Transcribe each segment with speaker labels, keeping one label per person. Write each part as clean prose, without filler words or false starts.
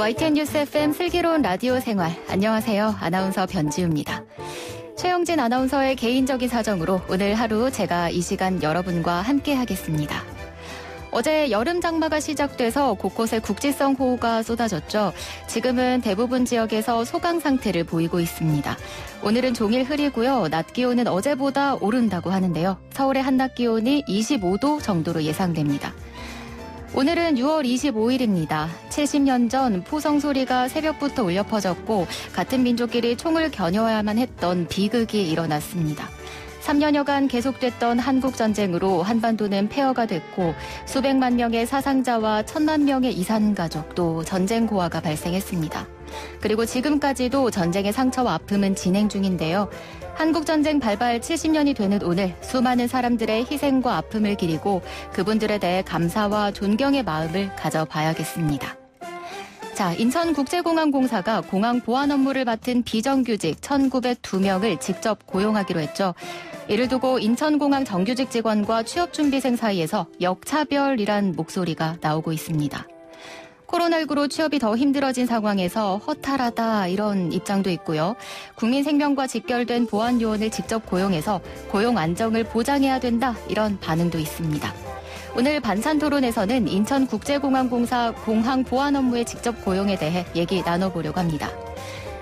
Speaker 1: YTN 뉴스 FM 슬기로운 라디오 생활. 안녕하세요. 아나운서 변지우입니다. 최영진 아나운서의 개인적인 사정으로 오늘 하루 제가 이 시간 여러분과 함께 하겠습니다. 어제 여름 장마가 시작돼서 곳곳에 국지성 호우가 쏟아졌죠. 지금은 대부분 지역에서 소강 상태를 보이고 있습니다. 오늘은 종일 흐리고요. 낮 기온은 어제보다 오른다고 하는데요. 서울의 한낮 기온이 25도 정도로 예상됩니다. 오늘은 6월 25일입니다. 70년 전 포성 소리가 새벽부터 울려 퍼졌고 같은 민족끼리 총을 겨녀야만 했던 비극이 일어났습니다. 3년여간 계속됐던 한국전쟁으로 한반도는 폐허가 됐고 수백만 명의 사상자와 1,000만 명의 이산가족 또 전쟁 고아가 발생했습니다. 그리고 지금까지도 전쟁의 상처와 아픔은 진행 중인데요. 한국전쟁 발발 70년이 되는 오늘 수많은 사람들의 희생과 아픔을 기리고 그분들에 대해 감사와 존경의 마음을 가져봐야겠습니다. 자, 인천국제공항공사가 공항 보안 업무를 맡은 비정규직 1,902명을 직접 고용하기로 했죠. 이를 두고 인천공항 정규직 직원과 취업준비생 사이에서 역차별이란 목소리가 나오고 있습니다. 코로나19로 취업이 더 힘들어진 상황에서 허탈하다 이런 입장도 있고요. 국민 생명과 직결된 보안 요원을 직접 고용해서 고용 안정을 보장해야 된다 이런 반응도 있습니다. 오늘 반찬 토론에서는 인천국제공항공사 공항 보안 업무의 직접 고용에 대해 얘기 나눠보려고 합니다.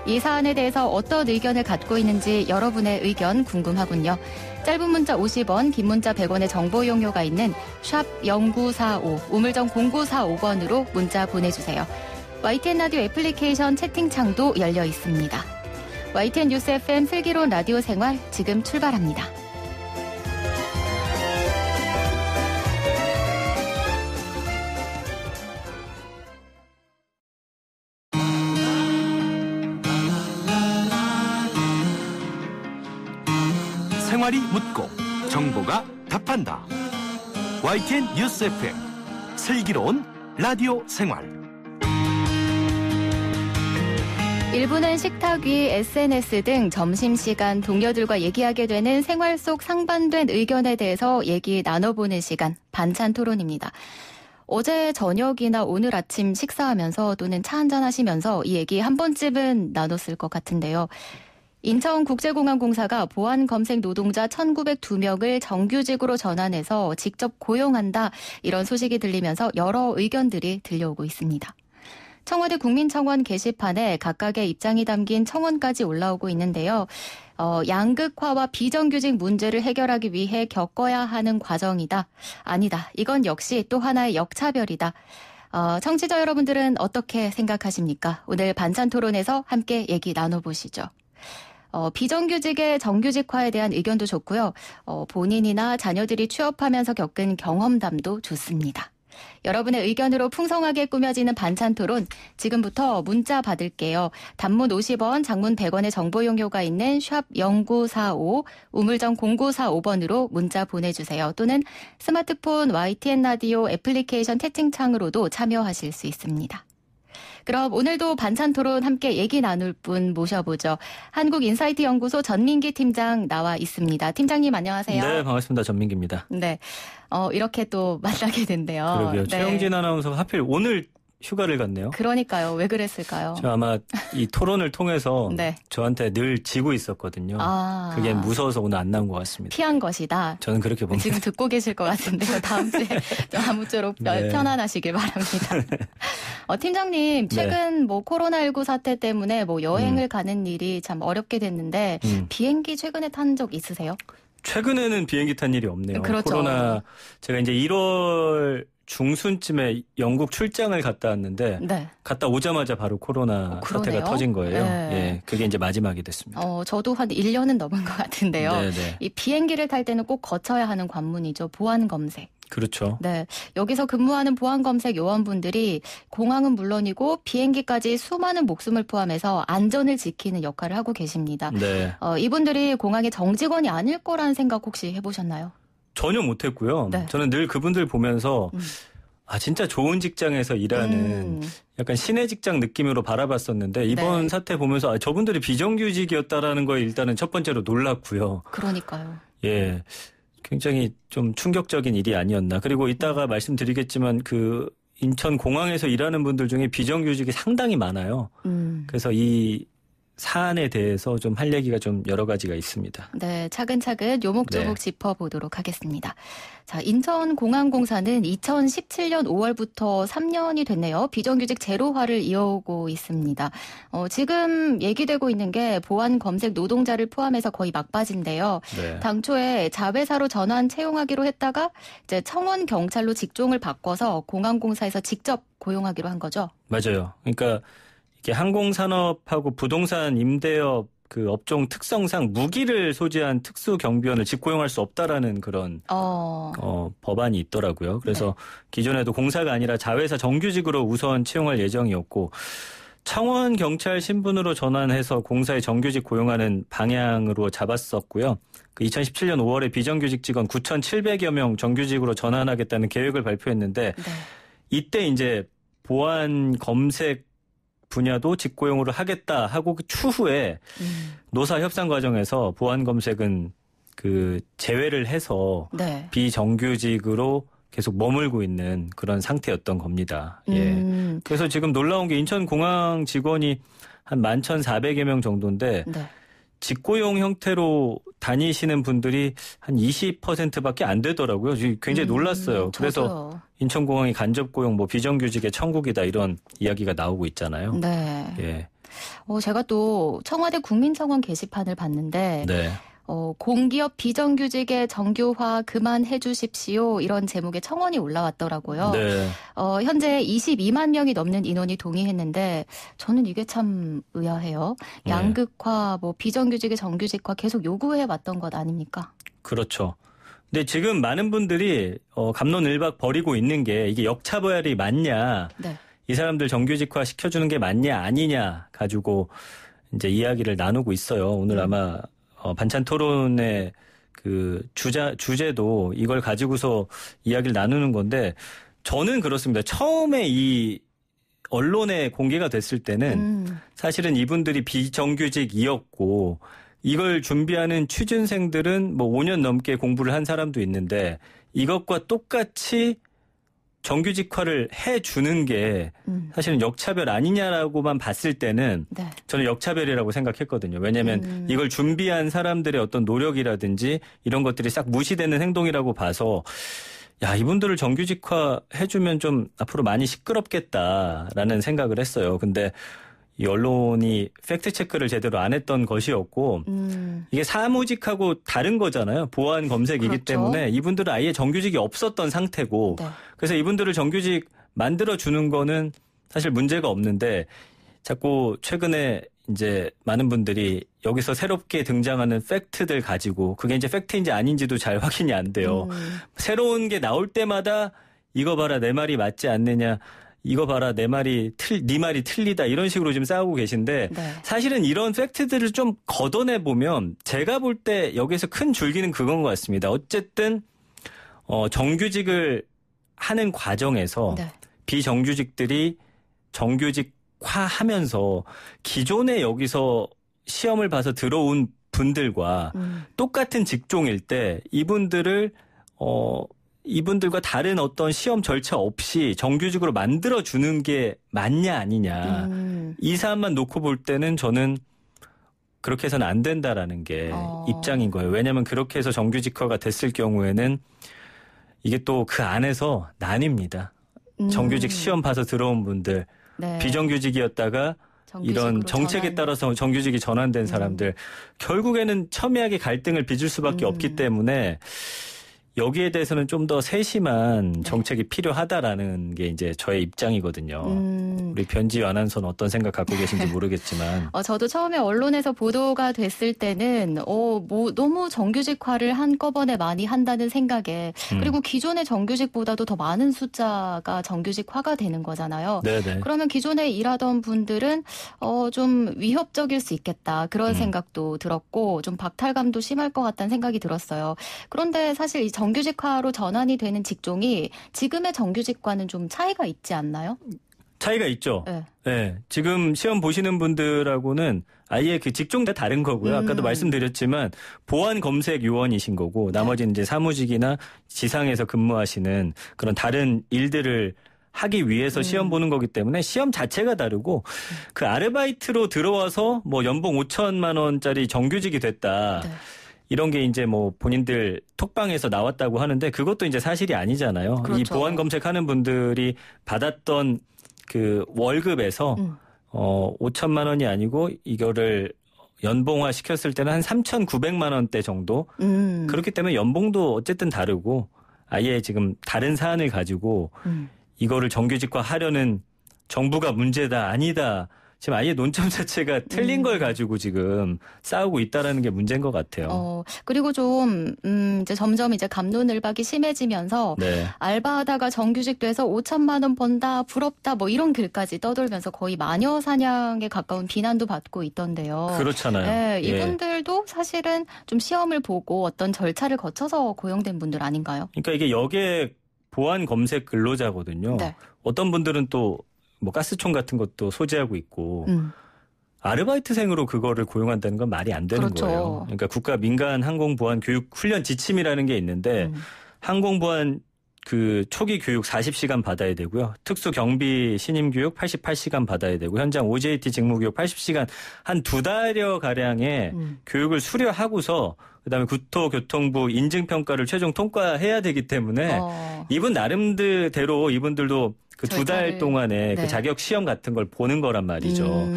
Speaker 1: 이 사안에 대해서 어떤 의견을 갖고 있는지 여러분의 의견 궁금하군요. 짧은 문자 50원, 긴 문자 100원의 정보 용료가 있는 샵 0945, 우물정 0945번으로 문자 보내주세요. YTN 라디오 애플리케이션 채팅창도 열려 있습니다. YTN 뉴스 FM 슬기로운 라디오 생활 지금 출발합니다.
Speaker 2: 생활이 묻고 정보가 답한다. YTN 뉴스 FM 슬기로운 라디오 생활.
Speaker 1: 1부는 식탁 위, SNS 등 점심시간 동료들과 얘기하게 되는 생활 속 상반된 의견에 대해서 얘기 나눠보는 시간 반찬 토론입니다. 어제 저녁이나 오늘 아침 식사하면서 또는 차 한잔 하시면서 이 얘기 한 번쯤은 나눴을 것 같은데요. 인천국제공항공사가 보안-검색 노동자 1,902명을 정규직으로 전환해서 직접 고용한다 이런 소식이 들리면서 여러 의견들이 들려오고 있습니다. 청와대 국민청원 게시판에 각각의 입장이 담긴 청원까지 올라오고 있는데요. 양극화와 비정규직 문제를 해결하기 위해 겪어야 하는 과정이다. 아니다. 이건 역시 또 하나의 역차별이다. 청취자 여러분들은 어떻게 생각하십니까? 오늘 반찬 토론에서 함께 얘기 나눠보시죠. 비정규직의 정규직화에 대한 의견도 좋고요. 본인이나 자녀들이 취업하면서 겪은 경험담도 좋습니다. 여러분의 의견으로 풍성하게 꾸며지는 반찬 토론 지금부터 문자 받을게요. 단문 50원, 장문 100원의 정보 용료가 있는 샵 0945, 우물정 0945번으로 문자 보내주세요. 또는 스마트폰 YTN 라디오 애플리케이션 채팅창으로도 참여하실 수 있습니다. 그럼 오늘도 반찬 토론 함께 얘기 나눌 분 모셔보죠. 한국인사이트 연구소 전민기 팀장 나와 있습니다. 팀장님 안녕하세요.
Speaker 3: 네, 반갑습니다. 전민기입니다.
Speaker 1: 네, 이렇게 또 만나게 된대요.
Speaker 3: 그러게요.
Speaker 1: 네.
Speaker 3: 최영진 아나운서가 하필 오늘 휴가를 갔네요.
Speaker 1: 그러니까요. 왜 그랬을까요?
Speaker 3: 저 아마 이 토론을 통해서
Speaker 1: 네.
Speaker 3: 저한테 늘 지고 있었거든요. 그게 무서워서 오늘 안 나온 것 같습니다.
Speaker 1: 피한 것이다.
Speaker 3: 저는 그렇게 봅니다.
Speaker 1: 지금 듣고 계실 것 같은데요. 다음 주에 아무쪼록
Speaker 3: 네.
Speaker 1: 편안하시길 바랍니다. 팀장님, 최근 뭐 코로나19 사태 때문에 뭐 여행을 가는 일이 참 어렵게 됐는데 비행기 최근에 탄 적 있으세요?
Speaker 3: 최근에는 비행기 탄 일이 없네요.
Speaker 1: 그렇죠.
Speaker 3: 코로나 제가 이제 1월 중순쯤에 영국 출장을 갔다 왔는데
Speaker 1: 네.
Speaker 3: 갔다 오자마자 바로 코로나 사태가 터진 거예요.
Speaker 1: 네.
Speaker 3: 예, 그게 이제 마지막이 됐습니다.
Speaker 1: 저도 한 1년은 넘은 것 같은데요.
Speaker 3: 네네.
Speaker 1: 이 비행기를 탈 때는 꼭 거쳐야 하는 관문이죠. 보안 검색.
Speaker 3: 그렇죠.
Speaker 1: 네, 여기서 근무하는 보안 검색 요원분들이 공항은 물론이고 비행기까지 수많은 목숨을 포함해서 안전을 지키는 역할을 하고 계십니다.
Speaker 3: 네.
Speaker 1: 이분들이 공항의 정직원이 아닐 거라는 생각 혹시 해보셨나요?
Speaker 3: 전혀 못했고요.
Speaker 1: 네.
Speaker 3: 저는 늘 그분들 보면서 진짜 좋은 직장에서 일하는 약간 신의 직장 느낌으로 바라봤었는데 이번
Speaker 1: 네.
Speaker 3: 사태 보면서 저분들이 비정규직이었다라는 거에 일단은 첫 번째로 놀랐고요.
Speaker 1: 그러니까요.
Speaker 3: 예. 굉장히 좀 충격적인 일이 아니었나. 그리고 이따가 말씀드리겠지만 인천공항에서 일하는 분들 중에 비정규직이 상당히 많아요. 그래서 이 사안에 대해서 좀 할 얘기가 좀 여러 가지가 있습니다.
Speaker 1: 네, 차근차근 요목조목
Speaker 3: 네.
Speaker 1: 짚어보도록 하겠습니다. 자, 인천공항공사는 2017년 5월부터 3년이 됐네요. 비정규직 제로화를 이어오고 있습니다. 지금 얘기되고 있는 게 보안 검색 노동자를 포함해서 거의 막바지인데요.
Speaker 3: 네.
Speaker 1: 당초에 자회사로 전환 채용하기로 했다가 이제 청원 경찰로 직종을 바꿔서 공항공사에서 직접 고용하기로 한 거죠.
Speaker 3: 맞아요. 그러니까 이게 항공산업하고 부동산 임대업 그 업종 특성상 무기를 소지한 특수 경비원을 직고용할 수 없다라는 그런 법안이 있더라고요. 그래서 기존에도 공사가 아니라 자회사 정규직으로 우선 채용할 예정이었고 청원 경찰 신분으로 전환해서 공사에 정규직 고용하는 방향으로 잡았었고요. 그 2017년 5월에 비정규직 직원 9,700여 명 정규직으로 전환하겠다는 계획을 발표했는데 이때 이제 보안 검색 분야도 직고용으로 하겠다 하고 그 추후에 노사 협상 과정에서 보안 검색은 그 제외를 해서 비정규직으로 계속 머물고 있는 그런 상태였던 겁니다. 예. 그래서 지금 놀라운 게 인천공항 직원이 한 11,400여 명 정도인데 직고용 형태로 다니시는 분들이 한 20%밖에 안 되더라고요. 굉장히 놀랐어요. 그래서 인천공항이 간접 고용, 비정규직의 천국이다 이런 이야기가 나오고 있잖아요.
Speaker 1: 네.
Speaker 3: 예.
Speaker 1: 제가 또 청와대 국민청원 게시판을 봤는데 공기업 비정규직의 정규화 그만해 주십시오. 이런 제목의 청원이 올라왔더라고요.
Speaker 3: 네.
Speaker 1: 현재 22만 명이 넘는 인원이 동의했는데 저는 이게 참 의아해요. 양극화, 비정규직의 정규직화 계속 요구해 왔던 것 아닙니까?
Speaker 3: 그렇죠. 근데 지금 많은 분들이 갑론을박 벌이고 있는 게 이게 역차별이 맞냐, 이 사람들 정규직화 시켜주는 게 맞냐 아니냐 가지고 이제 이야기를 나누고 있어요. 오늘 아마 반찬 토론의 그 주제도 이걸 가지고서 이야기를 나누는 건데 저는 그렇습니다. 처음에 이 언론에 공개가 됐을 때는 사실은 이분들이 비정규직이었고 이걸 준비하는 취준생들은 5년 넘게 공부를 한 사람도 있는데 이것과 똑같이 정규직화를 해주는 게 사실은 역차별 아니냐라고만 봤을 때는 저는 역차별이라고 생각했거든요. 왜냐하면 이걸 준비한 사람들의 어떤 노력이라든지 이런 것들이 싹 무시되는 행동이라고 봐서 이분들을 정규직화 해주면 좀 앞으로 많이 시끄럽겠다라는 생각을 했어요. 근데 이 언론이 팩트체크를 제대로 안 했던 것이었고 이게 사무직하고 다른 거잖아요. 보안 검색이기 때문에 이분들은 아예 정규직이 없었던 상태고 그래서 이분들을 정규직 만들어주는 거는 사실 문제가 없는데 자꾸 최근에 이제 많은 분들이 여기서 새롭게 등장하는 팩트들 가지고 그게 이제 팩트인지 아닌지도 잘 확인이 안 돼요. 새로운 게 나올 때마다 이거 봐라 내 말이 맞지 않느냐. 이거 봐라 내 말이 네 말이 틀리다 이런 식으로 지금 싸우고 계신데 사실은 이런 팩트들을 좀 걷어내보면 제가 볼 때 여기서 큰 줄기는 그건 것 같습니다. 어쨌든 정규직을 하는 과정에서 비정규직들이 정규직화하면서 기존에 여기서 시험을 봐서 들어온 분들과 똑같은 직종일 때 이분들과 다른 어떤 시험 절차 없이 정규직으로 만들어주는 게 맞냐 아니냐. 이 사안만 놓고 볼 때는 저는 그렇게 해서는 안 된다라는 게 입장인 거예요. 왜냐하면 그렇게 해서 정규직화가 됐을 경우에는 이게 또 그 안에서 나뉩니다. 정규직 시험 봐서 들어온 분들, 비정규직이었다가 이런 정책에 따라서 정규직이 전환된 사람들 결국에는 첨예하게 갈등을 빚을 수밖에 없기 때문에 여기에 대해서는 좀 더 세심한 정책이 필요하다라는 게 이제 저의 입장이거든요. 우리 변지유 아나운서는 어떤 생각 갖고 계신지 모르겠지만.
Speaker 1: 저도 처음에 언론에서 보도가 됐을 때는 너무 정규직화를 한꺼번에 많이 한다는 생각에 그리고 기존의 정규직보다도 더 많은 숫자가 정규직화가 되는 거잖아요.
Speaker 3: 네네.
Speaker 1: 그러면 기존에 일하던 분들은 좀 위협적일 수 있겠다. 그런 생각도 들었고 좀 박탈감도 심할 것 같다는 생각이 들었어요. 그런데 사실 이 정규직화로 전환이 되는 직종이 지금의 정규직과는 좀 차이가 있지 않나요?
Speaker 3: 차이가 있죠. 네. 지금 시험 보시는 분들하고는 아예 그 직종 다 다른 거고요. 아까도 말씀드렸지만 보안 검색 요원이신 거고 나머지는 이제 사무직이나 지상에서 근무하시는 그런 다른 일들을 하기 위해서 시험 보는 거기 때문에 시험 자체가 다르고 그 아르바이트로 들어와서 뭐 연봉 5천만 원짜리 정규직이 됐다. 네. 이런 게 이제 뭐 본인들 톡방에서 나왔다고 하는데 그것도 이제 사실이 아니잖아요. 그렇죠. 이 보안 검색하는 분들이 받았던 그 월급에서 5천만 원이 아니고 이거를 연봉화 시켰을 때는 한 3,900만 원대 정도. 그렇기 때문에 연봉도 어쨌든 다르고 아예 지금 다른 사안을 가지고 이거를 정규직화 하려는 정부가 문제다 아니다. 지금 아예 논점 자체가 틀린 걸 가지고 지금 싸우고 있다라는 게 문제인 것 같아요.
Speaker 1: 그리고 좀 이제 점점 이제 갑론을박이 심해지면서 네. 알바하다가 정규직 돼서 5천만 원 번다, 부럽다, 뭐 이런 글까지 떠돌면서 거의 마녀 사냥에 가까운 비난도 받고 있던데요.
Speaker 3: 그렇잖아요.
Speaker 1: 네, 이분들도 사실은 좀 시험을 보고 어떤 절차를 거쳐서 고용된 분들 아닌가요?
Speaker 3: 그러니까 이게 여객 보안 검색 근로자거든요. 네. 어떤 분들은 또 뭐 가스총 같은 것도 소지하고 있고 아르바이트생으로 그거를 고용한다는 건 말이 안 되는 그렇죠. 거예요. 그러니까 국가 민간 항공보안 교육 훈련 지침이라는 게 있는데 항공보안 그 초기 교육 40시간 받아야 되고요. 특수 경비 신임 교육 88시간 받아야 되고 현장 OJT 직무 교육 80시간 한 2달여 가량의 교육을 수료하고서 그다음에 국토교통부 인증평가를 최종 통과해야 되기 때문에 이분 나름대로 이분들도 그 2달 동안에 네. 그 자격 시험 같은 걸 보는 거란 말이죠.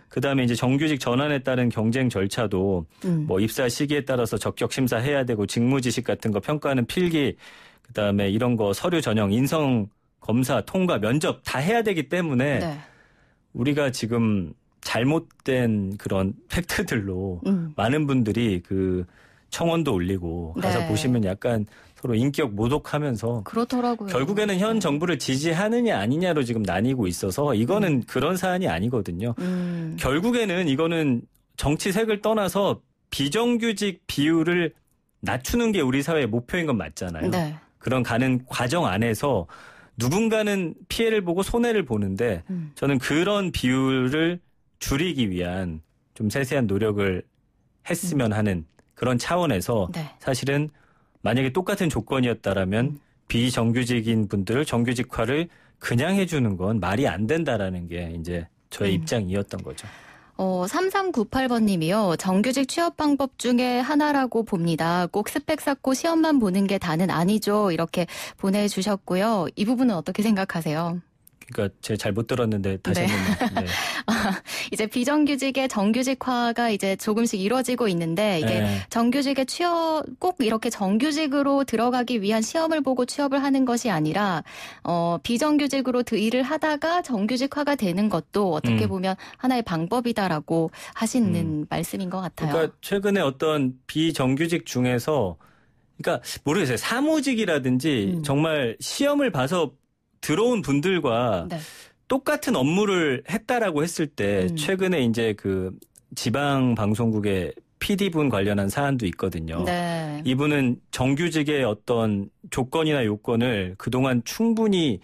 Speaker 3: 그다음에 이제 정규직 전환에 따른 경쟁 절차도 뭐 입사 시기에 따라서 적격 심사해야 되고 직무 지식 같은 거 평가하는 필기 그다음에 이런 거 서류 전형 인성 검사 통과 면접 다 해야 되기 때문에 네. 우리가 지금 잘못된 그런 팩트들로 많은 분들이 그 청원도 올리고 가서 네. 보시면 약간 서로 인격 모독하면서
Speaker 1: 그렇더라고요.
Speaker 3: 결국에는 현 정부를 지지하느냐 아니냐로 지금 나뉘고 있어서 이거는 그런 사안이 아니거든요. 결국에는 이거는 정치색을 떠나서 비정규직 비율을 낮추는 게 우리 사회의 목표인 건 맞잖아요. 네. 그런 가는 과정 안에서 누군가는 피해를 보고 손해를 보는데 저는 그런 비율을 줄이기 위한 좀 세세한 노력을 했으면 하는 그런 차원에서 네. 사실은 만약에 똑같은 조건이었다라면 비정규직인 분들을 정규직화를 그냥 해주는 건 말이 안 된다라는 게 이제 저의 입장이었던 거죠.
Speaker 1: 3398번님이요. 정규직 취업 방법 중에 하나라고 봅니다. 꼭 스펙 쌓고 시험만 보는 게 다는 아니죠. 이렇게 보내주셨고요. 이 부분은 어떻게 생각하세요?
Speaker 3: 그러니까 제가 잘 못 들었는데 다시 한번. 네.
Speaker 1: 이제 비정규직의 정규직화가 이제 조금씩 이루어지고 있는데 이게 네. 정규직의 취업 꼭 이렇게 정규직으로 들어가기 위한 시험을 보고 취업을 하는 것이 아니라 비정규직으로 일을 하다가 정규직화가 되는 것도 어떻게 보면 하나의 방법이다라고 하시는 말씀인 것 같아요.
Speaker 3: 그러니까 최근에 어떤 비정규직 중에서 그러니까 모르겠어요. 사무직이라든지 정말 시험을 봐서 들어온 분들과 네. 똑같은 업무를 했다라고 했을 때 최근에 이제 그 지방 방송국의 PD분 관련한 사안도 있거든요. 네. 이분은 정규직의 어떤 조건이나 요건을 그동안 충분히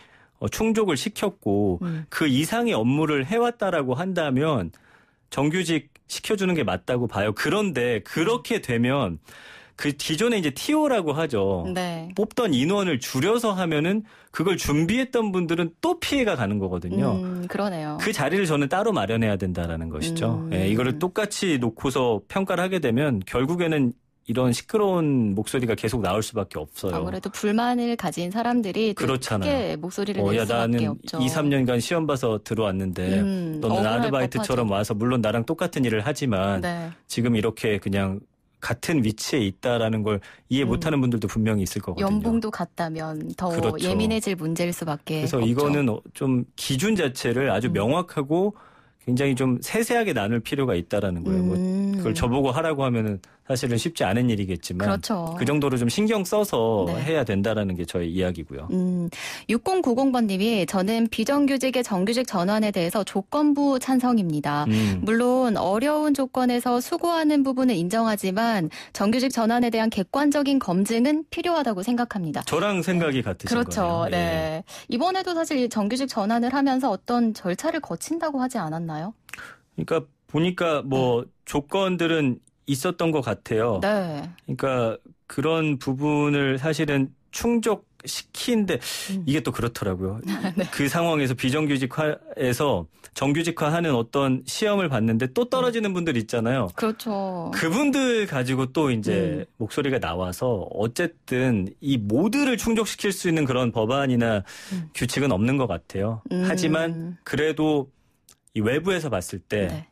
Speaker 3: 충족을 시켰고 그 이상의 업무를 해왔다라고 한다면 정규직 시켜주는 게 맞다고 봐요. 그런데 그렇게 되면 그 기존에 이제 TO라고 하죠. 네. 뽑던 인원을 줄여서 하면은 그걸 준비했던 분들은 또 피해가 가는 거거든요.
Speaker 1: 그러네요.
Speaker 3: 그 자리를 저는 따로 마련해야 된다라는 것이죠. 예, 이거를 똑같이 놓고서 평가를 하게 되면 결국에는 이런 시끄러운 목소리가 계속 나올 수밖에 없어요.
Speaker 1: 아무래도 불만을 가진 사람들이
Speaker 3: 그렇잖아요.
Speaker 1: 크게 목소리를 낼 수밖에
Speaker 3: 나는
Speaker 1: 없죠.
Speaker 3: 2, 3년간 시험 봐서 들어왔는데 너는 아르바이트처럼 와서 물론 나랑 똑같은 일을 하지만 네. 지금 이렇게 그냥 같은 위치에 있다라는 걸 이해 못하는 분들도 분명히 있을 거거든요.
Speaker 1: 연봉도 같다면 더 그렇죠. 예민해질 문제일 수밖에
Speaker 3: 그래서
Speaker 1: 없죠.
Speaker 3: 이거는 좀 기준 자체를 아주 명확하고 굉장히 좀 세세하게 나눌 필요가 있다라는 거예요. 뭐 그걸 저보고 하라고 하면은 사실은 쉽지 않은 일이겠지만
Speaker 1: 그렇죠.
Speaker 3: 그 정도로 좀 신경 써서
Speaker 1: 네.
Speaker 3: 해야 된다라는 게 저의 이야기고요.
Speaker 1: 6090번님이 저는 비정규직의 정규직 전환에 대해서 조건부 찬성입니다. 물론 어려운 조건에서 수고하는 부분은 인정하지만 정규직 전환에 대한 객관적인 검증은 필요하다고 생각합니다.
Speaker 3: 저랑 생각이 같으신
Speaker 1: 그렇죠.
Speaker 3: 거예요.
Speaker 1: 네. 예. 이번에도 사실 정규직 전환을 하면서 어떤 절차를 거친다고 하지 않았나요?
Speaker 3: 그러니까 보니까 뭐 조건들은 있었던 것 같아요.
Speaker 1: 네.
Speaker 3: 그러니까 그런 부분을 사실은 시키는데 이게 또 그렇더라고요. 네. 그 상황에서 비정규직화에서 정규직화하는 어떤 시험을 봤는데 또 떨어지는 분들 있잖아요.
Speaker 1: 그렇죠.
Speaker 3: 그분들 가지고 또 이제 목소리가 나와서 어쨌든 이 모두를 충족시킬 수 있는 그런 법안이나 규칙은 없는 것 같아요. 하지만 그래도 이 외부에서 봤을 때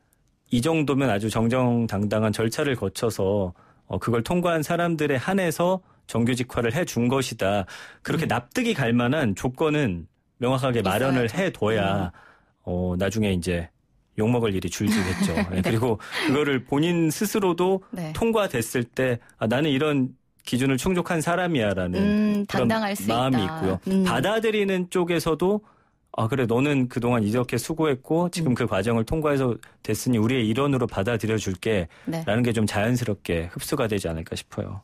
Speaker 3: 이 정도면 아주 정정당당한 절차를 거쳐서 그걸 통과한 사람들에 한해서 정규직화를 해준 것이다. 그렇게 납득이 갈 만한 조건은 명확하게 마련을 해둬야 나중에 이제 욕먹을 일이 줄지겠죠. 네. 그리고 그거를 본인 스스로도 통과됐을 때 나는 이런 기준을 충족한 사람이야라는 그런
Speaker 1: 당당할 수
Speaker 3: 마음이
Speaker 1: 있다.
Speaker 3: 있고요. 받아들이는 쪽에서도 그래 너는 그동안 이렇게 수고했고 지금 그 과정을 통과해서 됐으니 우리의 일원으로 받아들여 줄게 라는 게 좀 자연스럽게 흡수가 되지 않을까 싶어요.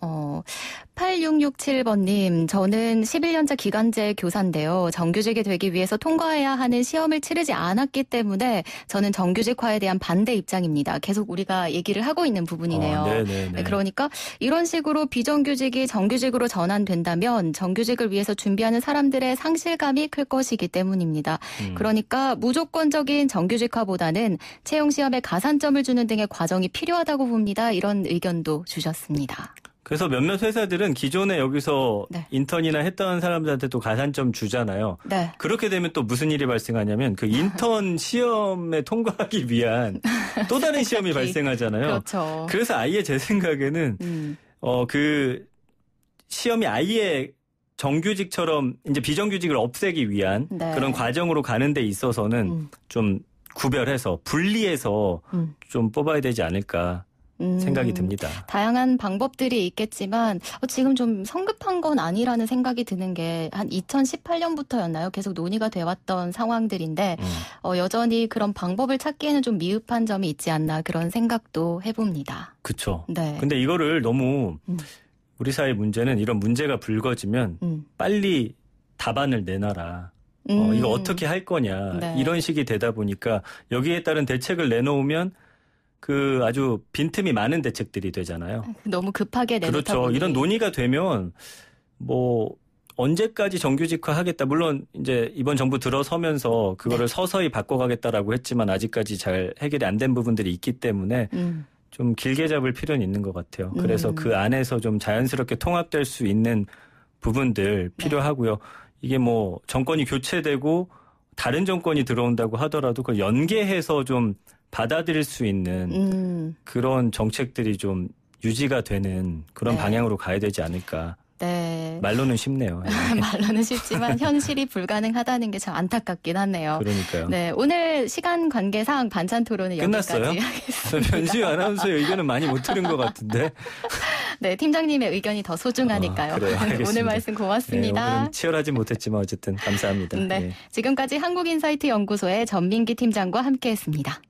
Speaker 1: 8667번님, 저는 11년차 기간제 교사인데요. 정규직이 되기 위해서 통과해야 하는 시험을 치르지 않았기 때문에 저는 정규직화에 대한 반대 입장입니다. 계속 우리가 얘기를 하고 있는 부분이네요. 네, 그러니까 이런 식으로 비정규직이 정규직으로 전환된다면 정규직을 위해서 준비하는 사람들의 상실감이 클 것이기 때문입니다. 그러니까 무조건적인 정규직화보다는 채용시험에 가산점을 주는 등의 과정이 필요하다고 봅니다. 이런 의견도 주셨습니다.
Speaker 3: 그래서 몇몇 회사들은 기존에 여기서 인턴이나 했던 사람들한테 또 가산점 주잖아요. 네. 그렇게 되면 또 무슨 일이 발생하냐면 그 인턴 시험에 통과하기 위한 또 다른 시험이 발생하잖아요.
Speaker 1: 그렇죠.
Speaker 3: 그래서 아예 제 생각에는 그 시험이 아예 정규직처럼 이제 비정규직을 없애기 위한 그런 과정으로 가는 데 있어서는 좀 구별해서 분리해서 좀 뽑아야 되지 않을까. 생각이 듭니다.
Speaker 1: 다양한 방법들이 있겠지만 지금 좀 성급한 건 아니라는 생각이 드는 게 한 2018년부터였나요? 계속 논의가 돼왔던 상황들인데 여전히 그런 방법을 찾기에는 좀 미흡한 점이 있지 않나 그런 생각도 해봅니다.
Speaker 3: 그렇죠. 근데 이거를 너무 우리 사회 문제는 이런 문제가 불거지면 빨리 답안을 내놔라. 이거 어떻게 할 거냐. 이런 식이 되다 보니까 여기에 따른 대책을 내놓으면 그 아주 빈틈이 많은 대책들이 되잖아요.
Speaker 1: 너무 급하게 내놓다
Speaker 3: 그렇죠. 이런 논의가 되면 뭐 언제까지 정규직화 하겠다. 물론 이제 이번 정부 들어서면서 그거를 서서히 바꿔가겠다라고 했지만 아직까지 잘 해결이 안 된 부분들이 있기 때문에 좀 길게 잡을 필요는 있는 것 같아요. 그래서 그 안에서 좀 자연스럽게 통합될 수 있는 부분들 필요하고요. 이게 뭐 정권이 교체되고 다른 정권이 들어온다고 하더라도 그걸 연계해서 좀 받아들일 수 있는 그런 정책들이 좀 유지가 되는 그런 방향으로 가야 되지 않을까. 말로는 쉽네요.
Speaker 1: 말로는 쉽지만 현실이 불가능하다는 게 참 안타깝긴 하네요.
Speaker 3: 그러니까요.
Speaker 1: 네, 오늘 시간 관계상 반찬 토론은
Speaker 3: 끝났어요?
Speaker 1: 여기까지 하겠습니다.
Speaker 3: 변지우 아나운서의 의견은 많이 못 들은 것 같은데.
Speaker 1: 네, 팀장님의 의견이 더 소중하니까요.
Speaker 3: 그래요,
Speaker 1: 오늘 말씀 고맙습니다.
Speaker 3: 네, 오늘은 치열하지 못했지만 어쨌든 감사합니다.
Speaker 1: 네, 지금까지 한국인사이트 연구소의 전민기 팀장과 함께했습니다.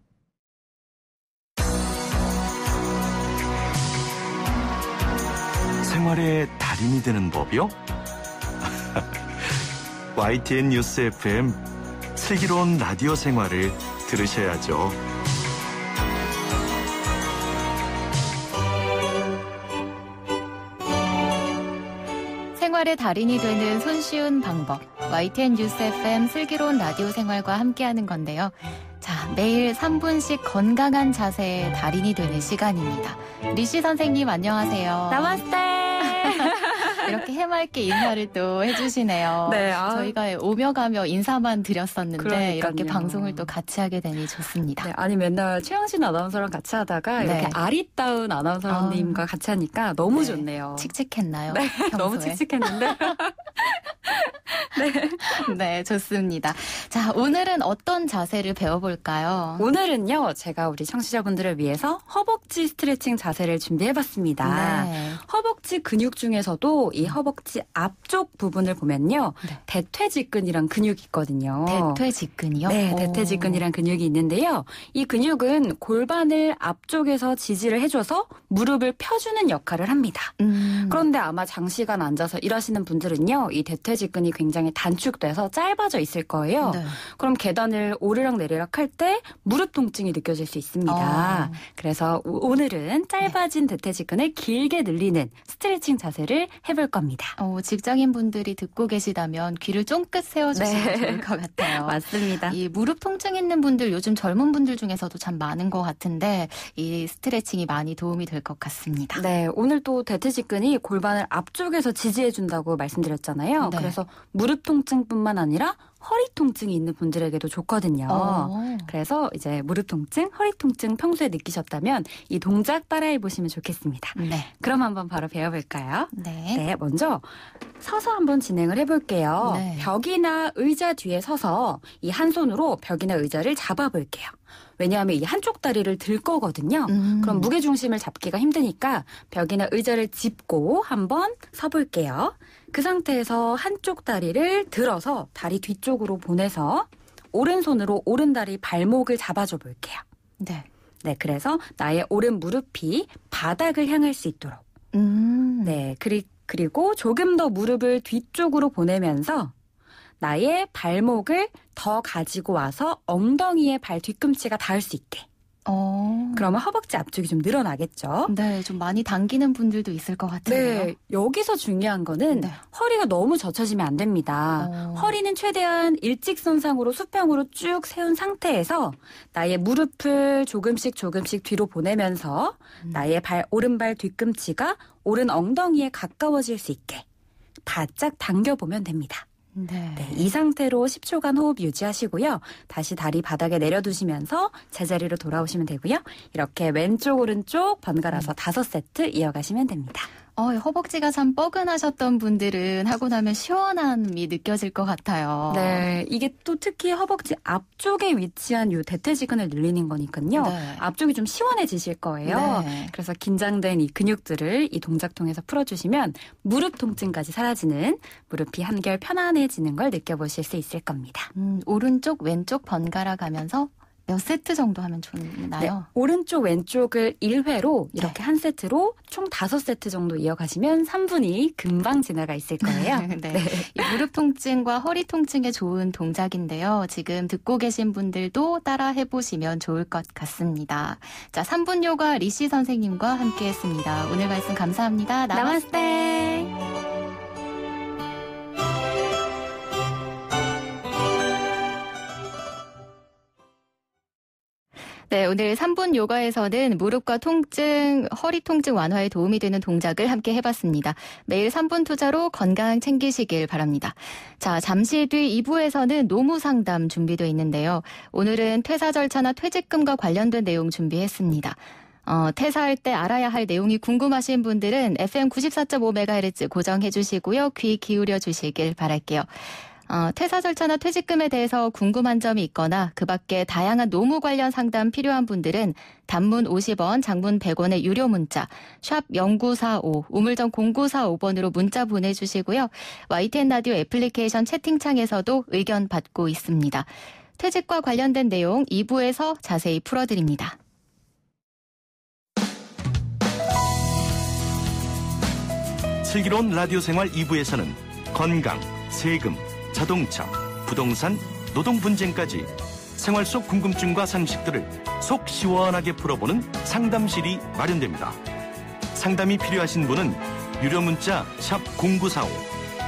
Speaker 2: 생활의 달인이 되는 법이요? YTN 뉴스 FM 슬기로운 라디오 생활을 들으셔야죠.
Speaker 1: 생활의 달인이 되는 손쉬운 방법. YTN 뉴스 FM 슬기로운 라디오 생활과 함께하는 건데요. 자, 매일 3분씩 건강한 자세의 달인이 되는 시간입니다. 리씨 선생님 안녕하세요.
Speaker 4: 나마스테.
Speaker 1: 이렇게 해맑게 인사를 또 해주시네요.
Speaker 4: 네,
Speaker 1: 저희가 오며 가며 인사만 드렸었는데
Speaker 4: 그러니까요.
Speaker 1: 이렇게 방송을 또 같이 하게 되니 좋습니다.
Speaker 4: 네, 아니 맨날 최영신 아나운서랑 같이 하다가 이렇게 아리따운 아나운서님과 같이 하니까 너무 좋네요.
Speaker 1: 칙칙했나요?
Speaker 4: 네,
Speaker 1: 평소에?
Speaker 4: 너무 칙칙했는데.
Speaker 1: 네, 좋습니다. 자, 오늘은 어떤 자세를 배워볼까요?
Speaker 4: 오늘은요, 제가 우리 청취자분들을 위해서 허벅지 스트레칭 자세를 준비해봤습니다.
Speaker 1: 네.
Speaker 4: 허벅지 근육 중에서도 이 허벅지 앞쪽 부분을 보면요, 대퇴직근이란 근육이 있거든요.
Speaker 1: 대퇴직근이요?
Speaker 4: 네, 대퇴직근이란 근육이 있는데요. 이 근육은 골반을 앞쪽에서 지지를 해줘서 무릎을 펴주는 역할을 합니다. 그런데 아마 장시간 앉아서 일하시는 분들은요, 이 대퇴직근 대퇴직근이 굉장히 단축돼서 짧아져 있을 거예요. 네. 그럼 계단을 오르락내리락 할 때 무릎 통증이 느껴질 수 있습니다. 그래서 오늘은 짧아진 대퇴직근을 길게 늘리는 스트레칭 자세를 해볼 겁니다.
Speaker 1: 직장인분들이 듣고 계시다면 귀를 쫑긋 세워주시면 좋을 것 같아요.
Speaker 4: 맞습니다.
Speaker 1: 이 무릎 통증 있는 분들 요즘 젊은 분들 중에서도 참 많은 것 같은데 이 스트레칭이 많이 도움이 될 것 같습니다.
Speaker 4: 네, 오늘 또 대퇴직근이 골반을 앞쪽에서 지지해준다고 말씀드렸잖아요. 네. 그래서 무릎 통증뿐만 아니라 허리 통증이 있는 분들에게도 좋거든요. 그래서 이제 무릎 통증, 허리 통증 평소에 느끼셨다면 이 동작 따라해 보시면 좋겠습니다. 네. 그럼 한번 바로 배워볼까요? 네. 먼저 서서 한번 진행을 해볼게요. 네. 벽이나 의자 뒤에 서서 이 한 손으로 벽이나 의자를 잡아볼게요. 왜냐하면 이 한쪽 다리를 들 거거든요. 그럼 무게중심을 잡기가 힘드니까 벽이나 의자를 짚고 한번 서볼게요. 그 상태에서 한쪽 다리를 들어서 다리 뒤쪽으로 보내서 오른손으로 오른다리 발목을 잡아줘 볼게요. 네, 그래서 나의 오른 무릎이 바닥을 향할 수 있도록. 네, 그리고 조금 더 무릎을 뒤쪽으로 보내면서 나의 발목을 더 가지고 와서 엉덩이에 발 뒤꿈치가 닿을 수 있게. 그러면 허벅지 앞쪽이 좀 늘어나겠죠?
Speaker 1: 네, 좀 많이 당기는 분들도 있을 것 같아요.
Speaker 4: 네, 여기서 중요한 거는 허리가 너무 젖혀지면 안 됩니다. 허리는 최대한 일직선상으로 수평으로 쭉 세운 상태에서 나의 무릎을 조금씩 뒤로 보내면서 나의 오른발 뒤꿈치가 오른 엉덩이에 가까워질 수 있게 바짝 당겨보면 됩니다. 네, 이 상태로 10초간 호흡 유지하시고요. 다시 다리 바닥에 내려두시면서 제자리로 돌아오시면 되고요. 이렇게 왼쪽 오른쪽 번갈아서 5세트 이어가시면 됩니다.
Speaker 1: 허벅지가 참 뻐근하셨던 분들은 하고 나면 시원함이 느껴질 것 같아요.
Speaker 4: 네, 이게 또 특히 허벅지 앞쪽에 위치한 이 대퇴직근을 늘리는 거니까요. 네. 앞쪽이 좀 시원해지실 거예요. 네. 그래서 긴장된 이 근육들을 이 동작 통해서 풀어주시면 무릎 통증까지 사라지는, 무릎이 한결 편안해지는 걸 느껴보실 수 있을 겁니다.
Speaker 1: 오른쪽 왼쪽 번갈아 가면서 몇 세트 정도 하면 좋나요?
Speaker 4: 네, 오른쪽 왼쪽을 1회로 이렇게 한 세트로 총 5세트 정도 이어가시면 3분이 금방 지나가 있을 거예요.
Speaker 1: 네. 이 무릎 통증과 허리 통증에 좋은 동작인데요. 지금 듣고 계신 분들도 따라 해보시면 좋을 것 같습니다. 자, 3분 요가 리씨 선생님과 함께했습니다. 오늘 말씀 감사합니다.
Speaker 4: 나마스테.
Speaker 1: 네, 오늘 3분 요가에서는 무릎과 통증, 허리 통증 완화에 도움이 되는 동작을 함께 해봤습니다. 매일 3분 투자로 건강 챙기시길 바랍니다. 자, 잠시 뒤 2부에서는 노무 상담 준비되어 있는데요. 오늘은 퇴사 절차나 퇴직금과 관련된 내용 준비했습니다. 퇴사할 때 알아야 할 내용이 궁금하신 분들은 FM 94.5MHz 고정해 주시고요. 귀 기울여 주시길 바랄게요. 퇴사 절차나 퇴직금에 대해서 궁금한 점이 있거나 그 밖에 다양한 노무 관련 상담 필요한 분들은 단문 50원, 장문 100원의 유료 문자 샵 0945, 우물정 0945번으로 문자 보내주시고요. YTN 라디오 애플리케이션 채팅창에서도 의견 받고 있습니다. 퇴직과 관련된 내용 2부에서 자세히 풀어드립니다.
Speaker 2: 슬기로운 라디오 생활 2부에서는 건강, 세금, 자동차, 부동산, 노동 분쟁까지 생활 속 궁금증과 상식들을 속 시원하게 풀어보는 상담실이 마련됩니다. 상담이 필요하신 분은 유료 문자 샵 0945,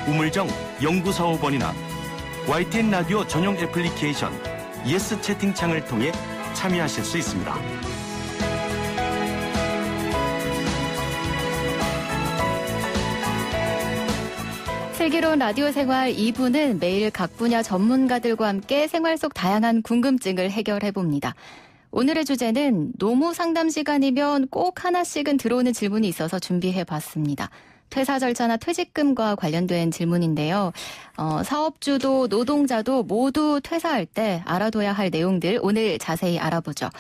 Speaker 2: 우물정 0945번이나 YTN 라디오 전용 애플리케이션 예스 채팅창을 통해 참여하실 수 있습니다.
Speaker 1: 슬기로운 라디오 생활 2부는 매일 각 분야 전문가들과 함께 생활 속 다양한 궁금증을 해결해봅니다. 오늘의 주제는 노무 상담 시간이면 꼭 하나씩은 들어오는 질문이 있어서 준비해봤습니다. 퇴사 절차나 퇴직금과 관련된 질문인데요. 사업주도 노동자도 모두 퇴사할 때 알아둬야 할 내용들 오늘 자세히 알아보죠.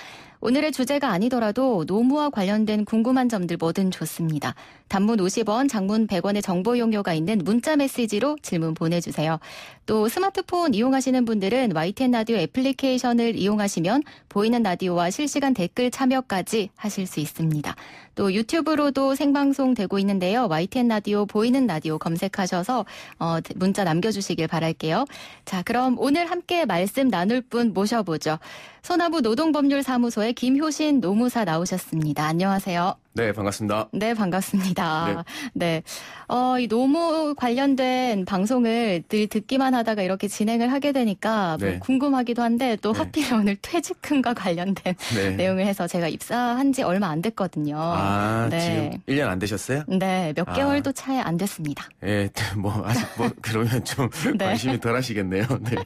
Speaker 1: 오늘의 주제가 아니더라도 노무와 관련된 궁금한 점들 뭐든 좋습니다. 단문 50원, 장문 100원의 정보 이용료가 있는 문자 메시지로 질문 보내주세요. 또 스마트폰 이용하시는 분들은 YTN 라디오 애플리케이션을 이용하시면 보이는 라디오와 실시간 댓글 참여까지 하실 수 있습니다. 또 유튜브로도 생방송 되고 있는데요. YTN 라디오 보이는 라디오 검색하셔서 문자 남겨주시길 바랄게요. 자, 그럼 오늘 함께 말씀 나눌 분 모셔보죠. 소나무 노동법률사무소의 김효신 노무사 나오셨습니다. 안녕하세요.
Speaker 5: 네, 반갑습니다.
Speaker 1: 네, 반갑습니다. 네. 이 노무 관련된 방송을 늘 듣기만 하다가 이렇게 진행을 하게 되니까 뭐 궁금하기도 한데 또 하필 오늘 퇴직금과 관련된 내용을 해서 제가 입사한 지 얼마 안 됐거든요.
Speaker 5: 지금 1년 안 되셨어요?
Speaker 1: 네, 몇 개월도 차이 안 됐습니다.
Speaker 5: 네, 아직 그러면 좀 관심이 덜 하시겠네요. 네.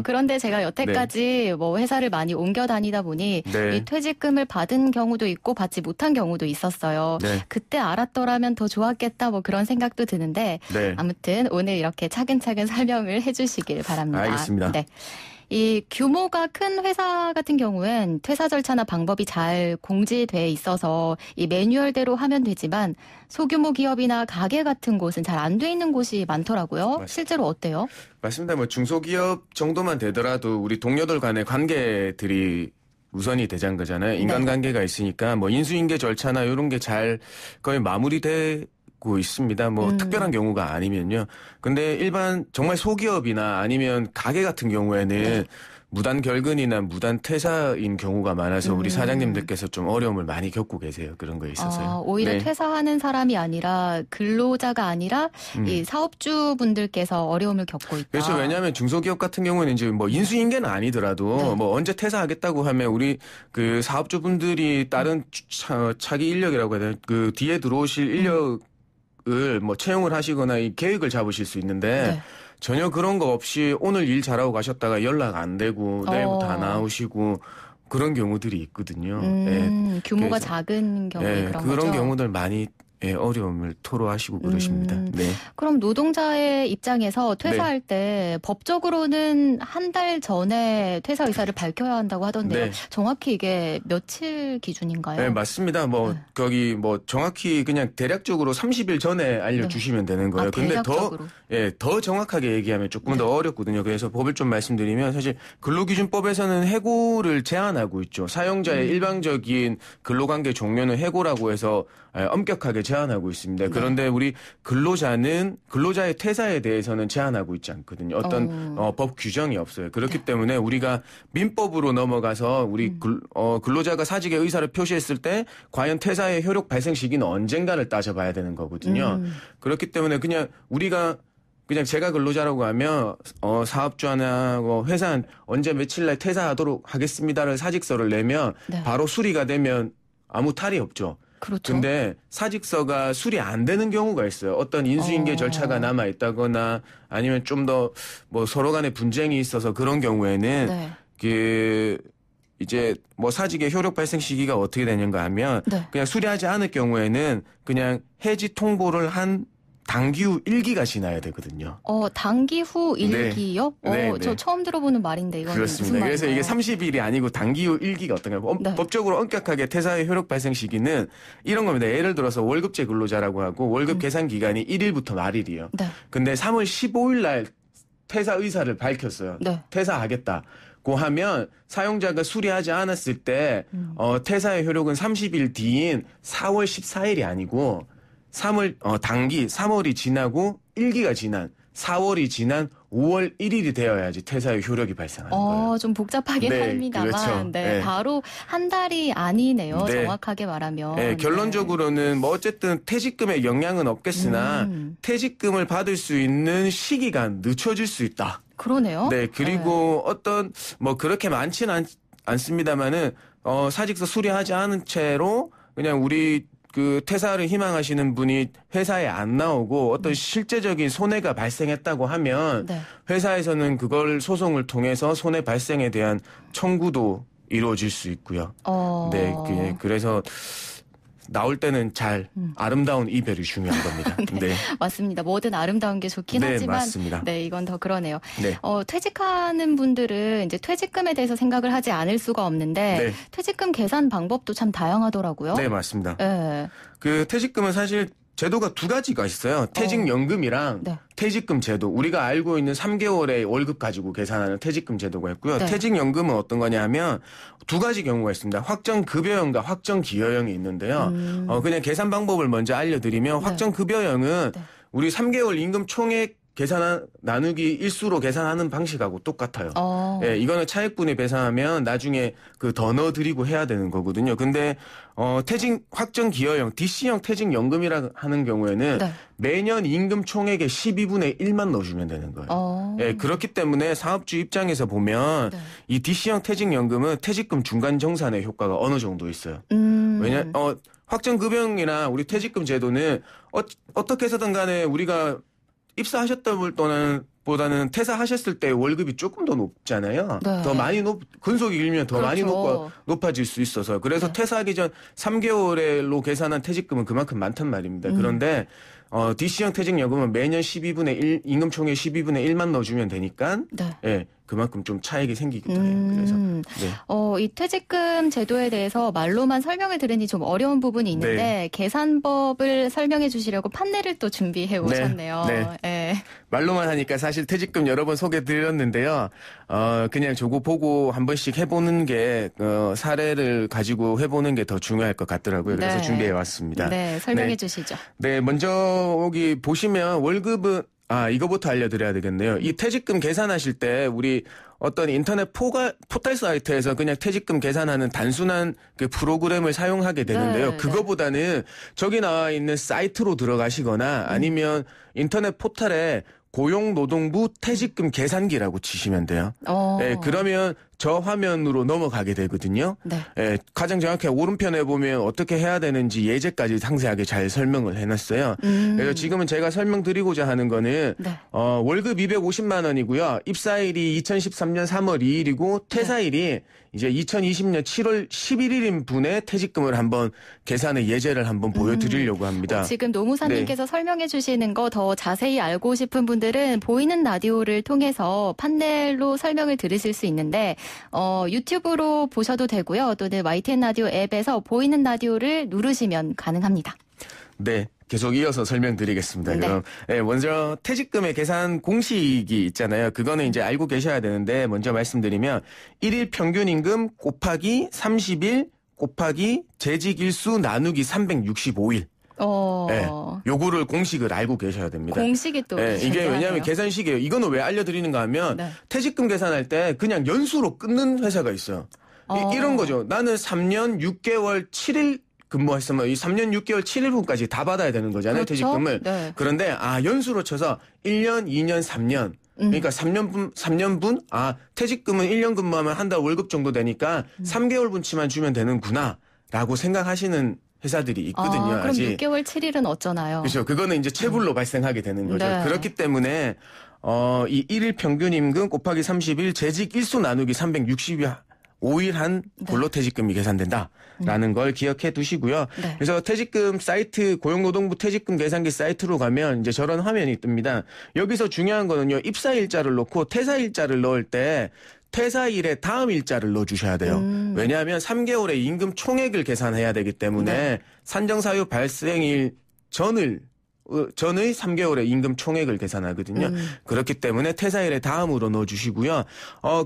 Speaker 1: 그런데 제가 여태까지 뭐 회사를 많이 옮겨 다니다 보니 이 퇴직금을 받은 경우도 있고 받지 못한 경우도 있었어요. 그때 알았더라면 더 좋았겠다 뭐 그런 생각도 드는데 아무튼 오늘 이렇게 차근차근 설명을 해주시길 바랍니다.
Speaker 5: 알겠습니다.
Speaker 1: 네. 이 규모가 큰 회사 같은 경우엔 퇴사 절차나 방법이 잘 공지돼 있어서 이 매뉴얼대로 하면 되지만 소규모 기업이나 가게 같은 곳은 잘 안 돼 있는 곳이 많더라고요. 맞습니다. 실제로 어때요?
Speaker 5: 맞습니다. 뭐 중소기업 정도만 되더라도 우리 동료들 간의 관계들이 우선이 되자는 거잖아요. 인간관계가 있으니까 뭐 인수인계 절차나 이런 게 잘 거의 마무리되고 있습니다. 뭐 특별한 경우가 아니면요. 근데 일반 정말 소기업이나 아니면 가게 같은 경우에는 무단 결근이나 무단 퇴사인 경우가 많아서 우리 사장님들께서 좀 어려움을 많이 겪고 계세요. 그런 거에 있어서요.
Speaker 1: 오히려 퇴사하는 사람이 아니라 근로자가 아니라 이 사업주분들께서 어려움을 겪고 있다.
Speaker 5: 그렇죠. 왜냐하면 중소기업 같은 경우는 이제 뭐 인수인계는 아니더라도 뭐 언제 퇴사하겠다고 하면 우리 그 사업주분들이 다른 차기 인력이라고 해야 되나 그 뒤에 들어오실 인력을 뭐 채용을 하시거나 이 계획을 잡으실 수 있는데 전혀 그런 거 없이 오늘 일 잘하고 가셨다가 연락 안 되고 내일부터 안 나오시고 그런 경우들이 있거든요.
Speaker 1: 규모가 작은 경우에 그런 거죠?
Speaker 5: 그런 경우들 많이 어려움을 토로하시고 그러십니다.
Speaker 1: 그럼 노동자의 입장에서 퇴사할 때 법적으로는 한 달 전에 퇴사 의사를 밝혀야 한다고 하던데요. 정확히 이게 며칠 기준인가요?
Speaker 5: 네, 맞습니다. 거기 정확히 그냥 대략적으로 30일 전에 알려주시면 되는 거예요. 근데 더 정확하게 얘기하면 조금 더 어렵거든요. 그래서 법을 좀 말씀드리면 사실 근로기준법에서는 해고를 제한하고 있죠. 사용자의 일방적인 근로관계 종료는 해고라고 해서 엄격하게 제한하고 있습니다. 그런데 우리 근로자의 퇴사에 대해서는 제한하고 있지 않거든요. 어떤 법 규정이 없어요. 그렇기 때문에 우리가 민법으로 넘어가서 우리 근로자가 사직의 의사를 표시했을 때 과연 퇴사의 효력 발생 시기는 언젠가를 따져봐야 되는 거거든요. 그렇기 때문에 그냥 제가 근로자라고 하면 사업주나 회사는 언제 며칠 날 퇴사하도록 하겠습니다를 사직서를 내면 바로 수리가 되면 아무 탈이 없죠.
Speaker 1: 그렇죠.
Speaker 5: 근데 사직서가 수리 안 되는 경우가 있어요. 어떤 인수인계 절차가 남아 있다거나 아니면 좀 더 서로 간에 분쟁이 있어서 그런 경우에는 이제 사직의 효력 발생 시기가 어떻게 되는가 하면 그냥 수리하지 않을 경우에는 그냥 해지 통보를 한 당기 후 1기가 지나야 되거든요.
Speaker 1: 당기 후 1기요? 저 처음 들어보는 말인데 이건
Speaker 5: 그렇습니다. 그래서 이게 30일이 아니고 당기 후 1기가 어떤가요? 법적으로 엄격하게 퇴사의 효력 발생 시기는 이런 겁니다. 예를 들어서 월급제 근로자라고 하고 월급 계산 기간이 1일부터 말일이에요. 근데 3월 15일 날 퇴사 의사를 밝혔어요. 퇴사하겠다고 하면 사용자가 수리하지 않았을 때 퇴사의 효력은 30일 뒤인 4월 14일이 아니고 3월이 지나고 1기가 지난 4월이 지난 5월 1일이 되어야지 퇴사의 효력이 발생하는 거예요.
Speaker 1: 좀 복잡하긴 합니다만
Speaker 5: 그렇죠.
Speaker 1: 바로 한 달이 아니네요. 정확하게 말하면.
Speaker 5: 결론적으로는 어쨌든 퇴직금에 영향은 없겠으나 퇴직금을 받을 수 있는 시기가 늦춰질 수 있다.
Speaker 1: 그러네요.
Speaker 5: 그리고 어떤 그렇게 많지는 않습니다만은 사직서 수리하지 않은 채로 그냥 우리 퇴사를 희망하시는 분이 회사에 안 나오고 어떤 실제적인 손해가 발생했다고 하면 회사에서는 그걸 소송을 통해서 손해 발생에 대한 청구도 이루어질 수 있고요. 그래서 나올 때는 잘 아름다운 이별이 중요한 겁니다.
Speaker 1: 네. 맞습니다. 뭐든 아름다운 게 좋긴 하지만
Speaker 5: 맞습니다.
Speaker 1: 네, 이건 더 그러네요. 퇴직하는 분들은 이제 퇴직금에 대해서 생각을 하지 않을 수가 없는데 퇴직금 계산 방법도 참 다양하더라고요.
Speaker 5: 네, 맞습니다. 그 퇴직금은 사실 제도가 두 가지가 있어요. 퇴직연금이랑 퇴직금 제도. 우리가 알고 있는 3개월의 월급 가지고 계산하는 퇴직금 제도가 있고요. 퇴직연금은 어떤 거냐 하면 두 가지 경우가 있습니다. 확정급여형과 확정기여형이 있는데요. 그냥 계산 방법을 먼저 알려드리면 확정급여형은 우리 3개월 임금 총액 나누기 일수로 계산하는 방식하고 똑같아요. 이거는 차액분에 계산하면 나중에 그 더 넣어드리고 해야 되는 거거든요. 근데 퇴직 확정 기여형 DC형 퇴직연금이라 하는 경우에는 매년 임금 총액의 12분의 1만 넣어주면 되는 거예요. 그렇기 때문에 사업주 입장에서 보면 이 DC형 퇴직연금은 퇴직금 중간 정산의 효과가 어느 정도 있어요. 확정급여형이나 우리 퇴직금 제도는 어떻게 해서든 간에 우리가 입사하셨던 보다는 퇴사하셨을 때 월급이 조금 더 높잖아요. 더 많이 근속이 길면 더 많이 높아질 수 있어서. 그래서 퇴사하기 전 3개월로 계산한 퇴직금은 그만큼 많단 말입니다. 그런데 DC형 퇴직연금은 매년 12분의 1, 임금 총액 12분의 1만 넣어주면 되니까 그만큼 좀 차익이 생기기도 해요. 그래서
Speaker 1: 이 퇴직금 제도에 대해서 말로만 설명을 들으니 좀 어려운 부분이 있는데 계산법을 설명해 주시려고 판넬을 또 준비해 오셨네요.
Speaker 5: 말로만 하니까 사실 퇴직금 여러 번 소개드렸는데요. 그냥 저거 보고 한 번씩 해보는 게 사례를 가지고 해보는 게 더 중요할 것 같더라고요. 그래서 준비해 왔습니다.
Speaker 1: 설명해 주시죠.
Speaker 5: 먼저 여기 보시면 월급은 이거부터 알려드려야 되겠네요. 이 퇴직금 계산하실 때 우리 어떤 인터넷 포털 사이트에서 그냥 퇴직금 계산하는 단순한 그 프로그램을 사용하게 되는데요. 그거보다는 저기 나와 있는 사이트로 들어가시거나 아니면 인터넷 포털에 고용노동부 퇴직금 계산기라고 치시면 돼요. 그러면 저 화면으로 넘어가게 되거든요. 가장 정확히 오른편에 보면 어떻게 해야 되는지 예제까지 상세하게 잘 설명을 해놨어요. 그래서 지금은 제가 설명드리고자 하는 거는 월급 250만 원이고요. 입사일이 2013년 3월 2일이고 퇴사일이 이제 2020년 7월 11일인 분의 퇴직금을 한번 계산의 예제를 한번 보여드리려고 합니다.
Speaker 1: 지금 노무사님께서 설명해 주시는 거 더 자세히 알고 싶은 분들은 보이는 라디오를 통해서 판넬로 설명을 들으실 수 있는데 유튜브로 보셔도 되고요. 또는 YTN 라디오 앱에서 보이는 라디오를 누르시면 가능합니다.
Speaker 5: 계속 이어서 설명드리겠습니다. 그럼 먼저 퇴직금의 계산 공식이 있잖아요. 그거는 이제 알고 계셔야 되는데 먼저 말씀드리면 1일 평균 임금 곱하기 30일 곱하기 재직일수 나누기 365일. 요거를 공식을 알고 계셔야 됩니다.
Speaker 1: 공식이 또
Speaker 5: 이게 왜냐하면 계산식이에요. 이거는 왜 알려드리는가 하면 퇴직금 계산할 때 그냥 연수로 끊는 회사가 있어요. 이런 거죠. 나는 3년 6개월 7일 근무했으면 이 3년 6개월 7일분까지 다 받아야 되는 거잖아요. 퇴직금을. 그런데 연수로 쳐서 1년, 2년, 3년. 그러니까 3년분 퇴직금은 1년 근무하면 한 달 월급 정도 되니까 3개월분치만 주면 되는구나 라고 생각하시는 회사들이 있거든요.
Speaker 1: 그럼
Speaker 5: 아직.
Speaker 1: 6개월 7일은 어쩌나요?
Speaker 5: 그렇죠. 그거는 이제 체불로 발생하게 되는 거죠. 그렇기 때문에 이 1일 평균 임금 곱하기 30일 재직 일수 나누기 365일 한 근로퇴직금이 계산된다라는 걸 기억해 두시고요. 그래서 퇴직금 사이트 고용노동부 퇴직금 계산기 사이트로 가면 이제 저런 화면이 뜹니다. 여기서 중요한 거는요. 입사일자를 넣고 퇴사일자를 넣을 때 퇴사일의 다음 일자를 넣어주셔야 돼요. 왜냐하면 3개월의 임금 총액을 계산해야 되기 때문에 산정사유 발생일 전의 3개월의 임금 총액을 계산하거든요. 그렇기 때문에 퇴사일의 다음으로 넣어주시고요.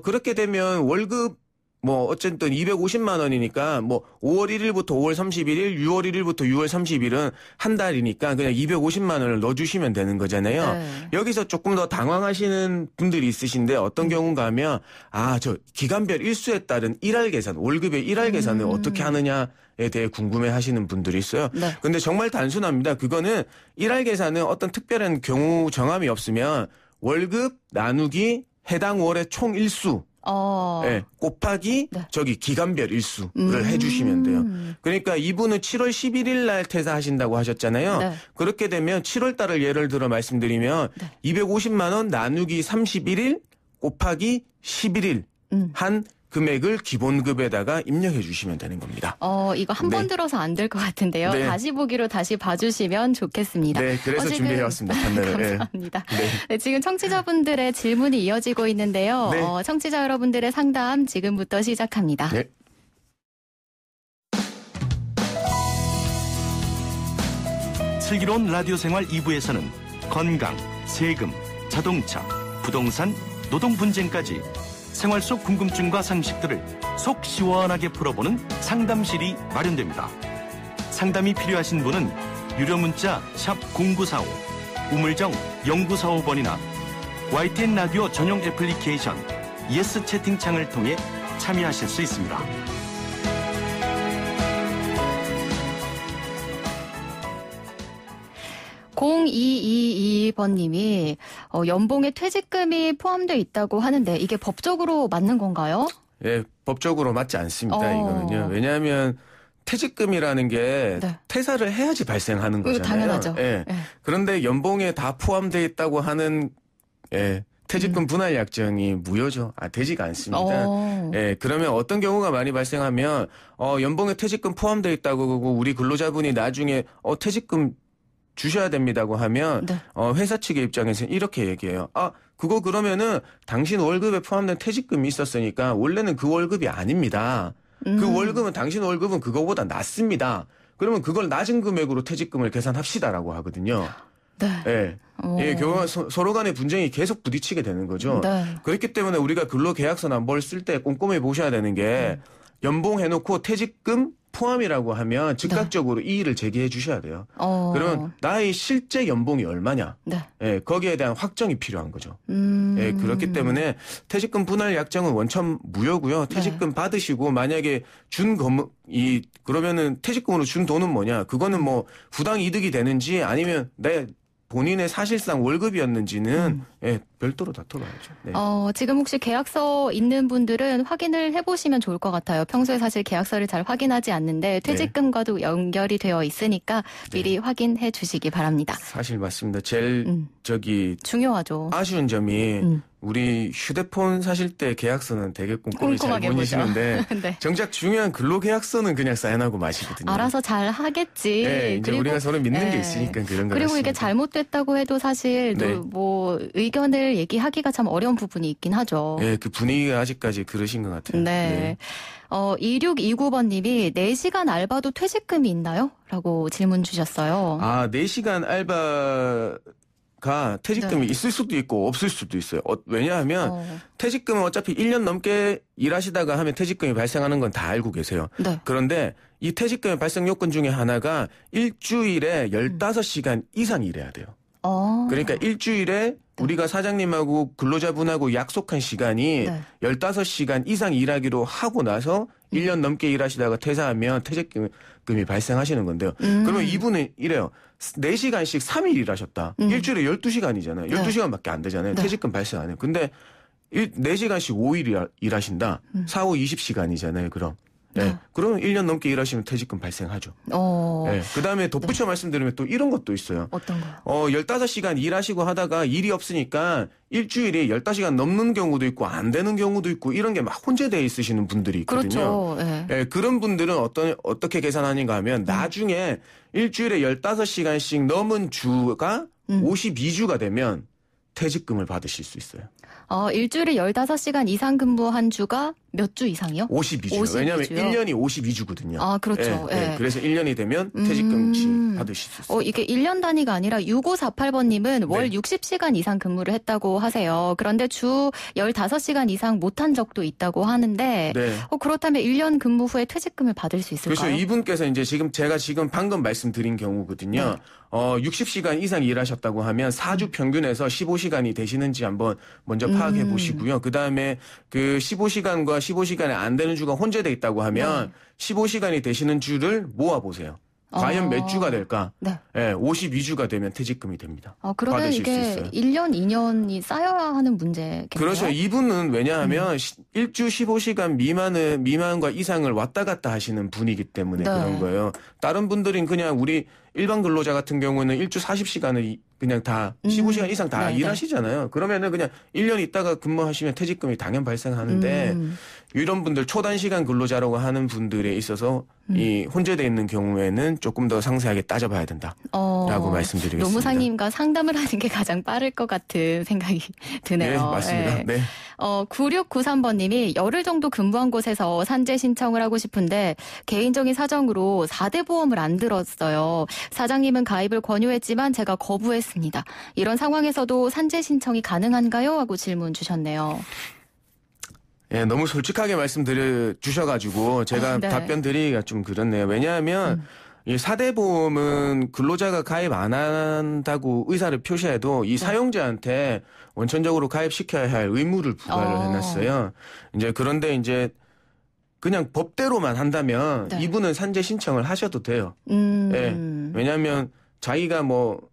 Speaker 5: 그렇게 되면 월급 어쨌든 250만 원이니까 5월 1일부터 5월 31일, 6월 1일부터 6월 30일은 한 달이니까 그냥 250만 원을 넣어주시면 되는 거잖아요. 여기서 조금 더 당황하시는 분들이 있으신데 어떤 경우인가 하면 저 기간별 일수에 따른 일할 계산, 월급의 일할 계산을 어떻게 하느냐에 대해 궁금해 하시는 분들이 있어요. 근데 정말 단순합니다. 그거는 일할 계산은 어떤 특별한 경우 정함이 없으면 월급 나누기 해당 월의 총 일수 곱하기 기간별 일수를 해주시면 돼요. 그러니까 이분은 7월 11일 날 퇴사하신다고 하셨잖아요. 그렇게 되면 7월 달을 예를 들어 말씀드리면 250만 원 나누기 31일 곱하기 11일 한 금액을 기본급에다가 입력해 주시면 되는 겁니다.
Speaker 1: 이거 한 번 들어서 안 될 것 같은데요. 네. 다시 보기로 다시 봐주시면 좋겠습니다.
Speaker 5: 네, 그래서 준비해왔습니다.
Speaker 1: 감사합니다. 네, 지금 청취자분들의 질문이 이어지고 있는데요.
Speaker 5: 네.
Speaker 1: 청취자 여러분들의 상담 지금부터 시작합니다.
Speaker 5: 네.
Speaker 2: 슬기로운 라디오 생활 2부에서는 건강, 세금, 자동차, 부동산, 노동 분쟁까지 생활 속 궁금증과 상식들을 속 시원하게 풀어보는 상담실이 마련됩니다. 상담이 필요하신 분은 유료 문자 샵 0945, 우물정 0945번이나 YTN 라디오 전용 애플리케이션 예스 채팅창을 통해 참여하실 수 있습니다.
Speaker 1: (0222번님이) 연봉에 퇴직금이 포함되어 있다고 하는데 이게 법적으로 맞는 건가요?
Speaker 5: 예, 법적으로 맞지 않습니다. 이거는요. 왜냐하면 퇴직금이라는 게 네. 퇴사를 해야지 발생하는 거잖아요.
Speaker 1: 당연하죠.
Speaker 5: 예. 네. 그런데 연봉에 다 포함되어 있다고 하는 퇴직금 분할 약정이 무효죠. 되지가 않습니다. 예, 그러면 어떤 경우가 많이 발생하면 연봉에 퇴직금 포함되어 있다고 그러고 우리 근로자분이 나중에 퇴직금 주셔야 됩니다고 하면 네. 회사 측의 입장에서는 이렇게 얘기해요. 그거 그러면은 당신 월급에 포함된 퇴직금이 있었으니까 원래는 그 월급이 아닙니다. 그 월급은 당신 월급은 그거보다 낮습니다. 그러면 그걸 낮은 금액으로 퇴직금을 계산합시다라고 하거든요.
Speaker 1: 네.
Speaker 5: 예. 예, 경우가 서로 간의 분쟁이 계속 부딪히게 되는 거죠.
Speaker 1: 네.
Speaker 5: 그렇기 때문에 우리가 근로계약서나 뭘 쓸 때 꼼꼼히 보셔야 되는 게 연봉 해놓고 퇴직금 포함이라고 하면 즉각적으로 네. 이의를 제기해 주셔야 돼요. 그러면 나의 실제 연봉이 얼마냐. 네. 예, 거기에 대한 확정이 필요한 거죠. 예, 그렇기 때문에 퇴직금 분할 약정은 원천 무효고요. 퇴직금 네. 받으시고 만약에 그러면은 퇴직금으로 준 돈은 뭐냐. 그거는 뭐 부당 이득이 되는지 아니면 본인의 사실상 월급이었는지는 예, 별도로 다퉈봐야죠. 네.
Speaker 1: 지금 혹시 계약서 있는 분들은 확인을 해보시면 좋을 것 같아요. 평소에 사실 계약서를 잘 확인하지 않는데 퇴직금과도 네. 연결이 되어 있으니까 미리 네. 확인해 주시기 바랍니다.
Speaker 5: 사실 맞습니다. 제일
Speaker 1: 중요하죠.
Speaker 5: 아쉬운 점이 우리 휴대폰 사실 때 계약서는 되게 꼼꼼히 잘 보내시는데 네. 정작 중요한 근로계약서는 그냥 사인하고 마시거든요.
Speaker 1: 알아서 잘 하겠지.
Speaker 5: 네, 이제 우리가 서로 믿는 게 있으니까 그런 거
Speaker 1: 그리고 이게 잘못됐다고 해도 사실
Speaker 5: 네.
Speaker 1: 뭐 의견을 얘기하기가 참 어려운 부분이 있긴 하죠.
Speaker 5: 네, 그 분위기가 아직까지 그러신 것 같아요.
Speaker 1: 네. 2629번님이 4시간 알바도 퇴직금이 있나요? 라고 질문 주셨어요.
Speaker 5: 4시간 알바 가 퇴직금이 네. 있을 수도 있고 없을 수도 있어요. 왜냐하면 퇴직금은 어차피 1년 넘게 일하시다가 하면 퇴직금이 발생하는 건 다 알고 계세요. 네. 그런데 이 퇴직금의 발생 요건 중에 하나가 일주일에 15시간 이상 일해야 돼요. 그러니까 일주일에 우리가 사장님하고 근로자분하고 약속한 시간이 네. 15시간 이상 일하기로 하고 나서 1년 넘게 일하시다가 퇴사하면 퇴직금이 발생하시는 건데요. 그러면 이분은 이래요. 4시간씩 3일 일하셨다. 일주일에 12시간이잖아요. 12시간밖에 안 되잖아요. 네. 퇴직금 발생 안 해요. 근데 4시간씩 5일 일하신다. 4, 5, 20시간이잖아요. 그럼. 네. 그러면 1년 넘게 일하시면 퇴직금 발생하죠. 네. 그 다음에 덧붙여 말씀드리면 또 이런 것도 있어요.
Speaker 1: 어떤 거요?
Speaker 5: 15시간 일하시고 하다가 일이 없으니까 일주일에 15시간 넘는 경우도 있고 안 되는 경우도 있고 이런 게 막 혼재되어 있으시는 분들이 있거든요.
Speaker 1: 그렇죠. 네.
Speaker 5: 네. 그런 분들은 어떻게 계산하는가 하면 나중에 일주일에 15시간씩 넘은 주가 52주가 되면 퇴직금을 받으실 수 있어요.
Speaker 1: 일주일에 15시간 이상 근무한 주가 몇 주 이상이요?
Speaker 5: 52주요. 왜냐하면 1년이 52주거든요.
Speaker 1: 그렇죠.
Speaker 5: 네, 네. 그래서 1년이 되면 퇴직금씩 받으실 수 있어요.
Speaker 1: 이게 1년 단위가 아니라 6548번님은 월 60시간 이상 근무를 했다고 하세요. 그런데 주 15시간 이상 못한 적도 있다고 하는데
Speaker 5: 네.
Speaker 1: 그렇다면 1년 근무 후에 퇴직금을 받을 수 있을까요?
Speaker 5: 그렇죠. 이분께서 이제 제가 방금 말씀드린 경우거든요. 네. 60시간 이상 일하셨다고 하면 4주 평균에서 15시간이 되시는지 한번 먼저 파악해 보시고요. 그다음에 그 15시간과 15시간이 안 되는 주가 혼재돼 있다고 하면 15시간이 되시는 주를 모아 보세요. 과연 몇 주가 될까? 네. 52주가 되면 퇴직금이 됩니다.
Speaker 1: 그러면 이게 1년, 2년이 쌓여야 하는 문제겠네요.
Speaker 5: 그렇죠. 이분은 왜냐하면 일주 15시간 미만과 이상을 왔다 갔다 하시는 분이기 때문에 그런 거예요. 다른 분들은 그냥 우리 일반 근로자 같은 경우는 일주 40시간을 그냥 다 15시간 이상 다 일하시잖아요. 그러면은 그냥 1년 있다가 근무하시면 퇴직금이 당연 발생하는데 이런 분들 초단시간 근로자라고 하는 분들에 있어서 이 혼재돼 있는 경우에는 조금 더 상세하게 따져봐야 된다라고 말씀드리겠습니다.
Speaker 1: 노무사님과 상담을 하는 게 가장 빠를 것 같은 생각이 드네요.
Speaker 5: 네, 맞습니다. 네.
Speaker 1: 9693번님이 열흘 정도 근무한 곳에서 산재 신청을 하고 싶은데 개인적인 사정으로 4대 보험을 안 들었어요. 사장님은 가입을 권유했지만 제가 거부했습니다. 이런 상황에서도 산재 신청이 가능한가요? 하고 질문 주셨네요.
Speaker 5: 예, 너무 솔직하게 말씀드려 주셔가지고 제가 답변 드리기가 좀 그렇네요. 왜냐하면 이 4대 보험은 근로자가 가입 안 한다고 의사를 표시해도 이 사용자한테 원천적으로 가입시켜야 할 의무를 부과를 해놨어요. 이제 그런데 이제 그냥 법대로만 한다면 이분은 산재 신청을 하셔도 돼요. 예, 왜냐하면 자기가 뭐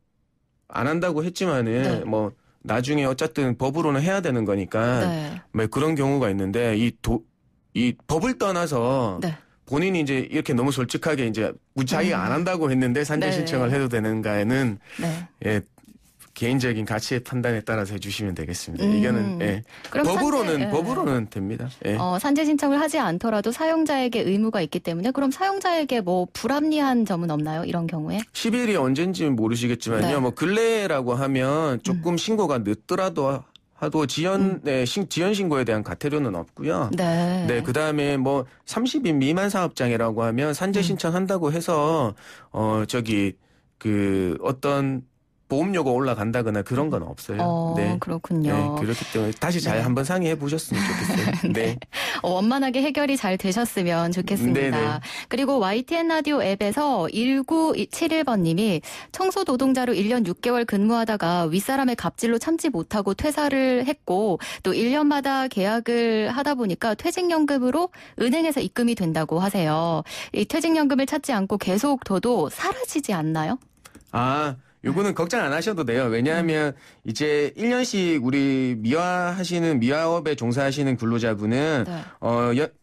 Speaker 5: 안 한다고 했지만은 뭐 나중에 어쨌든 법으로는 해야 되는 거니까 뭐 그런 경우가 있는데 이 법을 떠나서 본인이 이제 이렇게 너무 솔직하게 이제 자기가 안 한다고 했는데 산재 신청을 해도 되는가에는 예, 개인적인 가치의 판단에 따라서 해주시면 되겠습니다. 이거는 예. 법으로는 됩니다. 예.
Speaker 1: 산재 신청을 하지 않더라도 사용자에게 의무가 있기 때문에 그럼 사용자에게 뭐 불합리한 점은 없나요? 이런 경우에?
Speaker 5: 10일이 언젠지는 모르시겠지만요. 뭐 근래라고 하면 조금 신고가 늦더라도 하도 지연 신고에 대한 과태료는 없고요. 네, 그다음에 뭐 30인 미만 사업장이라고 하면 산재 신청한다고 해서 어떤 보험료가 올라간다거나 그런 건 없어요. 네.
Speaker 1: 그렇군요.
Speaker 5: 네, 그렇기 때문에 다시 잘 한번 상의해 보셨으면 좋겠어요. 네.
Speaker 1: 원만하게 해결이 잘 되셨으면 좋겠습니다. 네네. 그리고 YTN 라디오 앱에서 1971번님이 청소 노동자로 1년 6개월 근무하다가 윗사람의 갑질로 참지 못하고 퇴사를 했고 또 1년마다 계약을 하다 보니까 퇴직연금으로 은행에서 입금이 된다고 하세요. 이 퇴직연금을 찾지 않고 계속 둬도 사라지지 않나요?
Speaker 5: 요거는 걱정 안 하셔도 돼요. 왜냐하면 이제 1년씩 우리 미화업에 종사하시는 근로자분은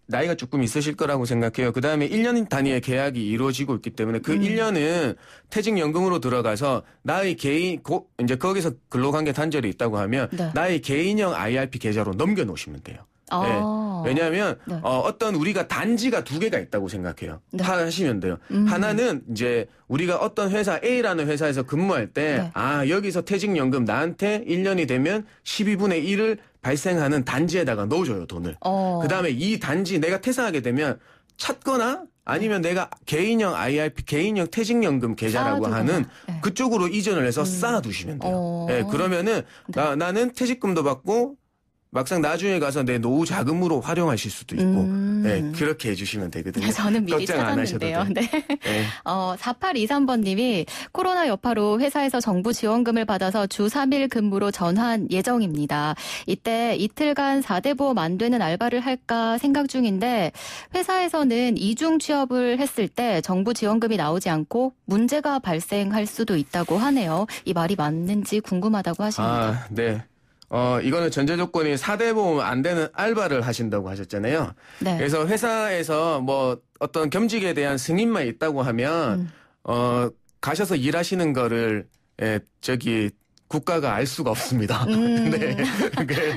Speaker 5: 나이가 조금 있으실 거라고 생각해요. 그다음에 1년 단위의 계약이 이루어지고 있기 때문에 그 1년은 퇴직연금으로 들어가서 나의 개인 이제 거기서 근로관계 단절이 있다고 하면 나의 개인형 IRP 계좌로 넘겨 놓으시면 돼요. 네. 왜냐하면 어떤 우리가 단지가 두 개가 있다고 생각해요. 하시면 돼요. 하나는 이제 우리가 어떤 회사 A라는 회사에서 근무할 때 여기서 퇴직연금 나한테 1년이 되면 12분의 1을 발생하는 단지에다가 넣어줘요, 돈을. 그다음에 이 단지 내가 퇴사하게 되면 찾거나 아니면 내가 개인형 IRP, 개인형 퇴직연금 계좌라고 하는 그쪽으로 이전을 해서 쌓아두시면 돼요. 네, 그러면은 나는 퇴직금도 받고 막상 나중에 가서 내 노후 자금으로 활용하실 수도 있고 네, 그렇게 해주시면 되거든요.
Speaker 1: 저는 미리 찾았는데요. 네. 4823번님이 코로나 여파로 회사에서 정부 지원금을 받아서 주 3일 근무로 전환 예정입니다. 이때 이틀간 4대 보험 안 되는 알바를 할까 생각 중인데 회사에서는 이중 취업을 했을 때 정부 지원금이 나오지 않고 문제가 발생할 수도 있다고 하네요. 이 말이 맞는지 궁금하다고 하십니다.
Speaker 5: 네. 이거는 전제 조건이 4대 보험 안 되는 알바를 하신다고 하셨잖아요. 네. 그래서 회사에서 뭐 어떤 겸직에 대한 승인만 있다고 하면, 가셔서 일하시는 거를, 국가가 알 수가 없습니다. 네.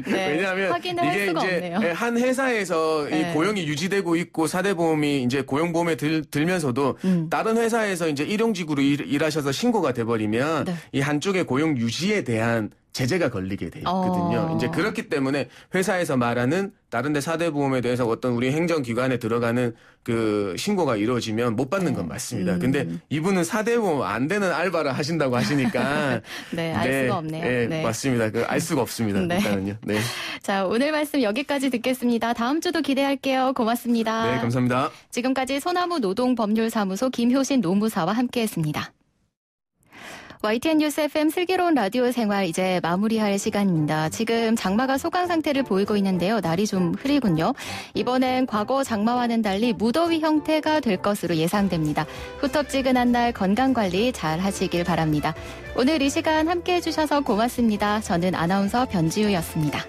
Speaker 5: 왜냐하면 이게 이제 한 회사에서 이 고용이 유지되고 있고 4대 보험이 이제 고용보험에 들면서도 다른 회사에서 이제 일용직으로 일하셔서 신고가 돼버리면 이 한쪽의 고용 유지에 대한 제재가 걸리게 돼 있거든요. 이제 그렇기 때문에 회사에서 말하는 다른 데 4대 보험에 대해서 어떤 우리 행정기관에 들어가는 그 신고가 이루어지면 못 받는 건 맞습니다. 근데 이분은 4대 보험 안 되는 알바를 하신다고 하시니까
Speaker 1: 알 수가 없네요.
Speaker 5: 네, 맞습니다. 알 수가 없습니다. 일단은요. 네.
Speaker 1: 자, 오늘 말씀 여기까지 듣겠습니다. 다음 주도 기대할게요. 고맙습니다.
Speaker 5: 네, 감사합니다.
Speaker 1: 지금까지 소나무 노동법률사무소 김효신 노무사와 함께했습니다. YTN 뉴스 FM 슬기로운 라디오 생활 이제 마무리할 시간입니다. 지금 장마가 소강 상태를 보이고 있는데요. 날이 좀 흐리군요. 이번엔 과거 장마와는 달리 무더위 형태가 될 것으로 예상됩니다. 후텁지근한 날 건강관리 잘 하시길 바랍니다. 오늘 이 시간 함께해 주셔서 고맙습니다. 저는 아나운서 변지우였습니다.